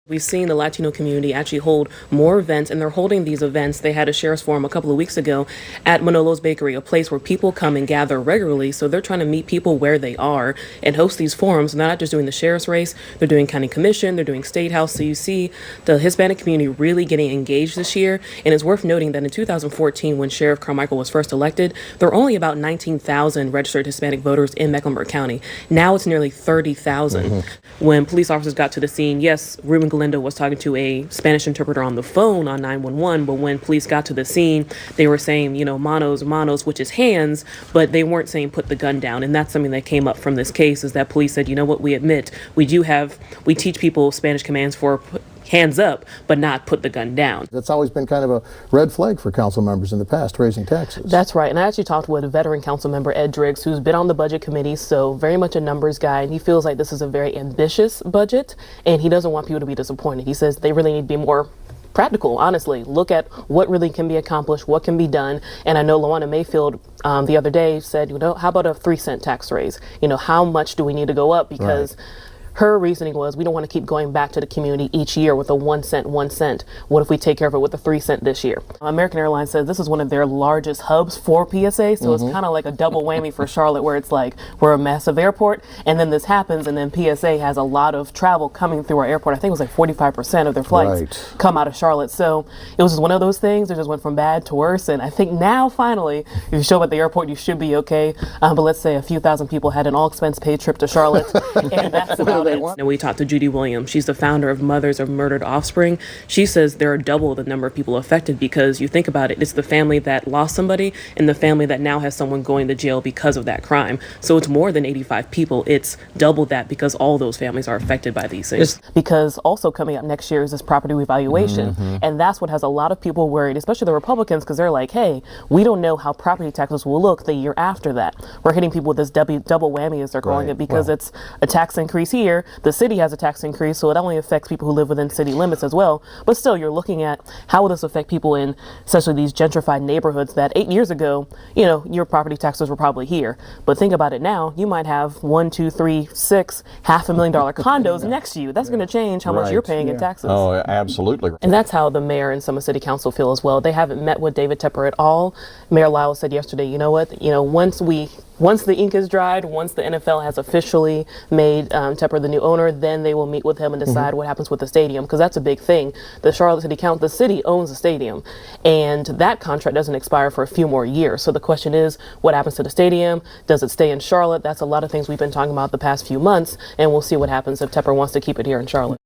We've seen the Latino community actually hold more events, and they're holding these events. They had a sheriff's forum a couple of weeks ago at Manolo's Bakery, a place where people come and gather regularly. So they're trying to meet people where they are and host these forums. They're not just doing the sheriff's race, they're doing county commission, they're doing state house. So you see the Hispanic community really getting engaged this year. And it's worth noting that in 2014, when Sheriff Carmichael was first elected, there were only about 19,000 registered Hispanic voters in Mecklenburg County. Now it's nearly 30,000. When police officers got to the scene, yes, Ruben Galindo was talking to a Spanish interpreter on the phone on 911, but when police got to the scene, they were saying, manos, manos, which is hands, but they weren't saying put the gun down. And that's something that came up from this case, is that police said, you know what, we admit, we teach people Spanish commands for hands up, but not put the gun down. That's always been kind of a red flag for council members in the past, raising taxes. That's right. And I actually talked with a veteran council member, Ed Driggs, who's been on the budget committee, so very much a numbers guy, and he feels like this is a very ambitious budget, and he doesn't want people to be disappointed. He says they really need to be more practical, honestly. Look at what really can be accomplished, what can be done. And I know Lawana Mayfield the other day said, how about a 3-cent tax raise? How much do we need to go up? Because her reasoning was, we don't want to keep going back to the community each year with a 1 cent, 1 cent. What if we take care of it with a 3 cent this year? American Airlines says this is one of their largest hubs for PSA, so it's kind of like a double whammy for Charlotte, where it's like we're a massive airport, and then this happens, and then PSA has a lot of travel coming through our airport. I think it was like 45% of their flights come out of Charlotte. So it was just one of those things that just went from bad to worse, and I think now finally, if you show up at the airport, you should be okay. But let's say a few thousand people had an all-expense-paid trip to Charlotte, and that's about and we talked to Judy Williams. She's the founder of Mothers of Murdered Offspring. She says there are double the number of people affected, because you think about it, it's the family that lost somebody and the family that now has someone going to jail because of that crime. So it's more than 85 people. It's double that, because all those families are affected by these things. Because also coming up next year is this property revaluation. And that's what has a lot of people worried, especially the Republicans, because they're like, hey, we don't know how property taxes will look the year after that. We're hitting people with this double whammy, as they're calling it, because it's a tax increase here. The city has a tax increase, so it only affects people who live within city limits as well. But still, you're looking at how will this affect people in essentially these gentrified neighborhoods that 8 years ago, your property taxes were probably here. But think about it now, you might have 1, 2, 3, 6 $500,000 condos next to you. That's going to change how much you're paying in taxes. Oh, absolutely. And that's how the mayor and some of city council feel as well. They haven't met with David Tepper at all. Mayor Lyle said yesterday, you know what, once the ink is dried, once the NFL has officially made Tepper the new owner, then they will meet with him and decide what happens with the stadium, because that's a big thing. The Charlotte City Council, the city owns the stadium, and that contract doesn't expire for a few more years. So the question is, what happens to the stadium? Does it stay in Charlotte? That's a lot of things we've been talking about the past few months, and we'll see what happens if Tepper wants to keep it here in Charlotte.